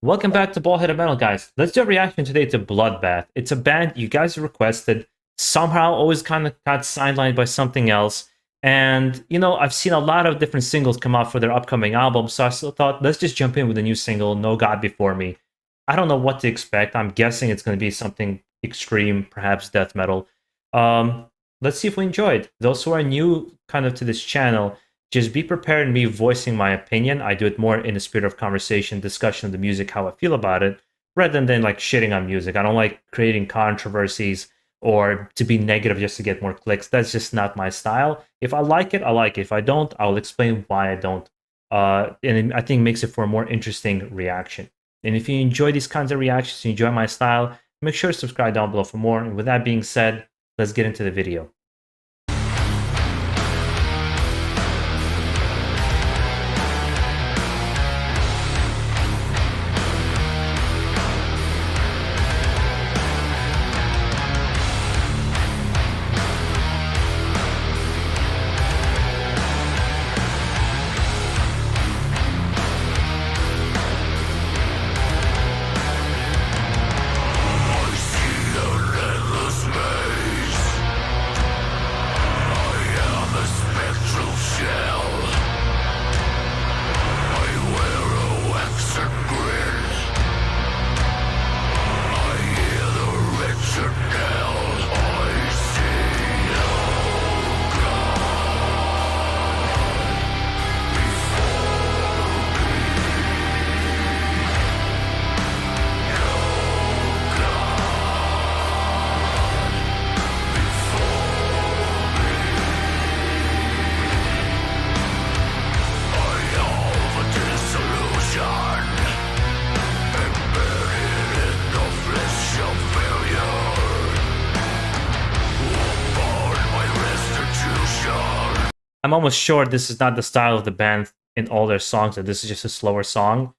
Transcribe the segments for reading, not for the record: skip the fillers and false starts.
Welcome back to BaldHeaded Metal, guys. Let's do a reaction today to Bloodbath. It's a band you guys requested, somehow always kind of got sidelined by something else. And, I've seen a lot of different singles come out for their upcoming album, so I still thought, let's just jump in with a new single, No God Before Me. I don't know what to expect. I'm guessing it's going to be something extreme, perhaps death metal. Um, let's see if we enjoy it. Those who are new kind of to this channel, just be prepared in me voicing my opinion. I do it more in the spirit of conversation, discussion of the music, how I feel about it, rather than like shitting on music. I don't like creating controversies or to be negative just to get more clicks. That's just not my style. If I like it, I like it. If I don't, I'll explain why I don't. And I think it makes it for a more interesting reaction. And if you enjoy these kinds of reactions, you enjoy my style, make sure to subscribe down below for more. And with that being said, let's get into the video. I'm almost sure this is not the style of the band in all their songs, that this is just a slower song.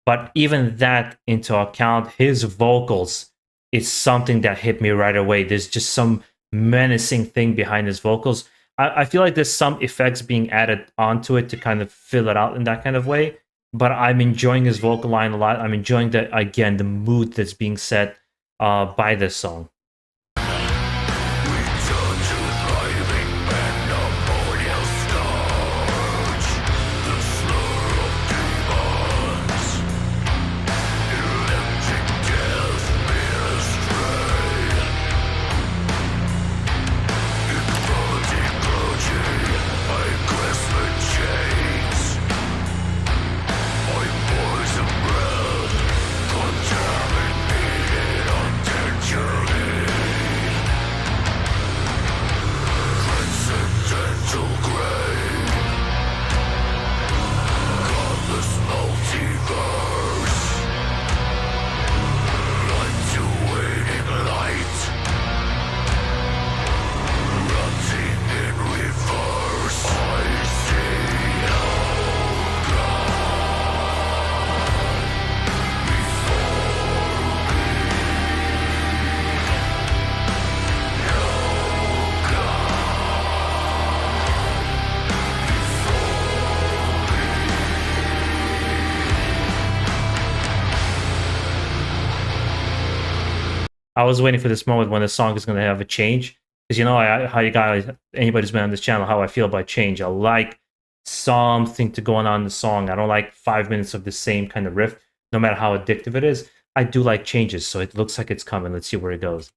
But even that into account, his vocals is something that hit me right away. There's just some menacing thing behind his vocals. I feel like there's some effects being added onto it to kind of fill it out in that kind of way. But I'm enjoying his vocal line a lot. I'm enjoying the mood that's being set by this song. I was waiting for this moment when the song is going to have a change, because how you guys, anybody's been on this channel, how I feel about change. I like something to go on in the song. I don't like 5 minutes of the same kind of riff, no matter how addictive it is. I do like changes, so it looks like it's coming. Let's see where it goes.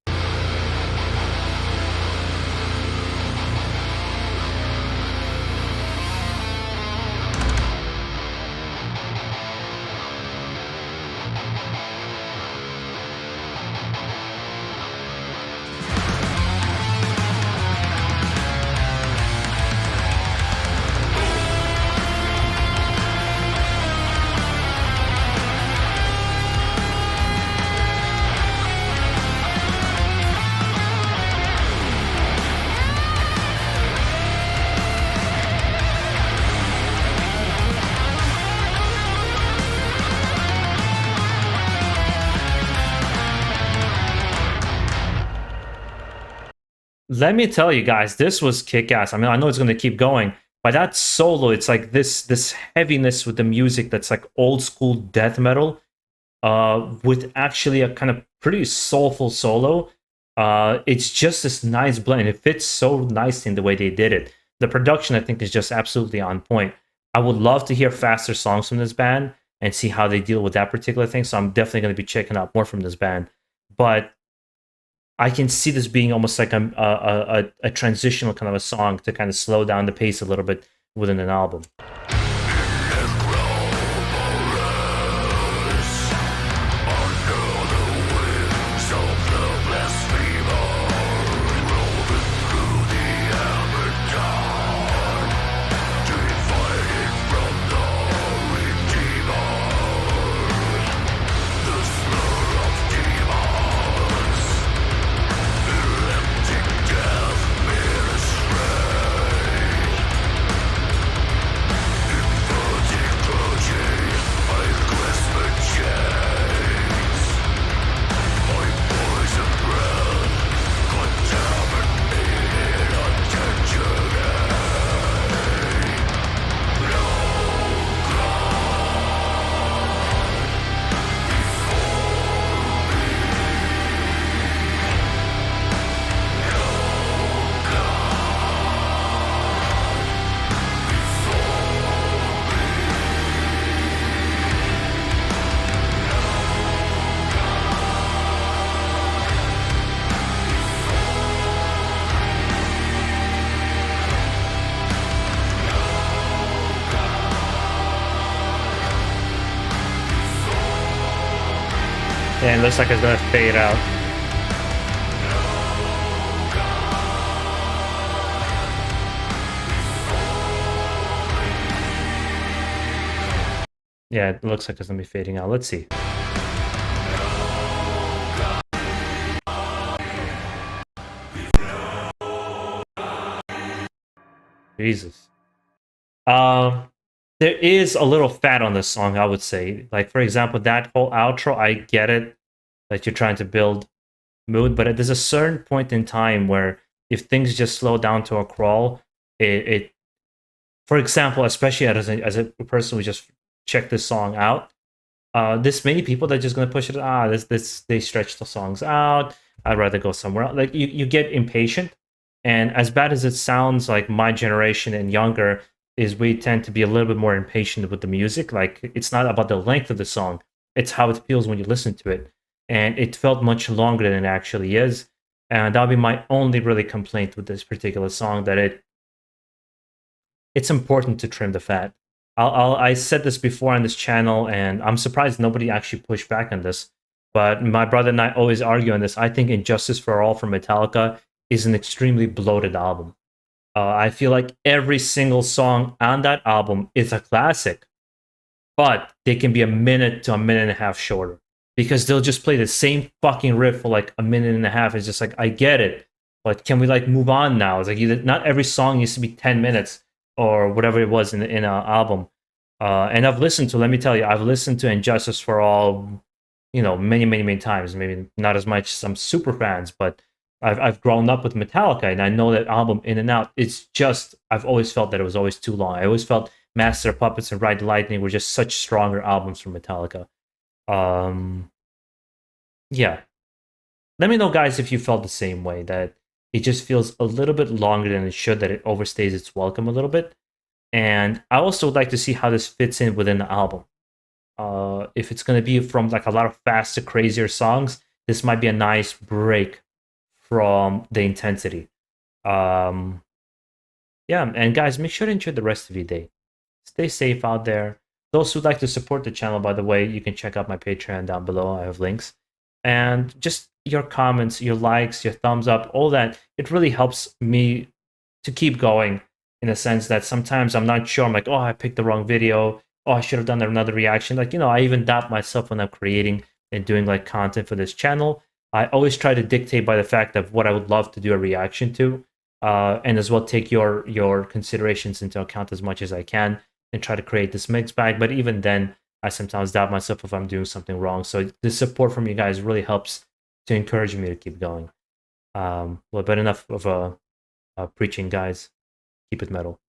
Let me tell you guys, this was kick-ass. I mean, I know it's going to keep going, but that solo, it's like this heaviness with the music that's like old school death metal. with actually a kind of pretty soulful solo. It's just this nice blend. It fits so nicely in the way they did it. The production, I think, is just absolutely on point. I would love to hear faster songs from this band and see how they deal with that particular thing. So I'm definitely going to be checking out more from this band. But I can see this being almost like a transitional kind of a song to kind of slow down the pace a little bit within an album. And it looks like it's gonna fade out. Yeah, it looks like it's gonna be fading out. Let's see. Jesus. There is a little fat on this song, I would say. Like, for example, that whole outro, I get it that you're trying to build mood, but there's a certain point in time where if things just slow down to a crawl, it for example, especially as a person who just checked this song out, this many people that are just gonna push it. This they stretch the songs out. I'd rather go somewhere else. Like you get impatient, and as bad as it sounds, like my generation and younger is we tend to be a little bit more impatient with the music. Like it's not about the length of the song; it's how it feels when you listen to it. And it felt much longer than it actually is. And that'll be my only really complaint with this particular song, that it's important to trim the fat. I said this before on this channel, and I'm surprised nobody actually pushed back on this. But my brother and I always argue on this. I think Injustice for All from Metallica is an extremely bloated album. I feel like every single song on that album is a classic, but they can be a minute to a minute and a half shorter because they'll just play the same fucking riff for like a minute and a half. It's just like, I get it, but can we like move on now? It's like not every song needs to be 10 minutes or whatever it was in an album. And I've listened to, let me tell you, I've listened to Injustice for All, many times. Maybe not as much as some super fans, but I've grown up with Metallica, and I know that album in and out. It's just, I've always felt that it was always too long. I always felt Master of Puppets and Ride the Lightning were just such stronger albums from Metallica. Yeah. Let me know, guys, if you felt the same way, that it just feels a little bit longer than it should, that it overstays its welcome a little bit. And I also would like to see how this fits in within the album. If it's going to be from like a lot of faster, crazier songs, this might be a nice break from the intensity. Yeah, and guys, make sure to enjoy the rest of your day. Stay safe out there. Those who'd like to support the channel, by the way, you can check out my Patreon down below. I have links. And just your comments, your likes, your thumbs up, all that, it really helps me to keep going, in a sense that sometimes I'm not sure. I'm like, oh, I picked the wrong video. Oh, I should have done another reaction. Like, I even doubt myself when I'm creating and doing like content for this channel. I always try to dictate by the fact of what I would love to do a reaction to, and as well take your considerations into account as much as I can, and try to create this mixed bag. But even then, I sometimes doubt myself if I'm doing something wrong. So the support from you guys really helps to encourage me to keep going. But enough of preaching, guys. Keep it metal.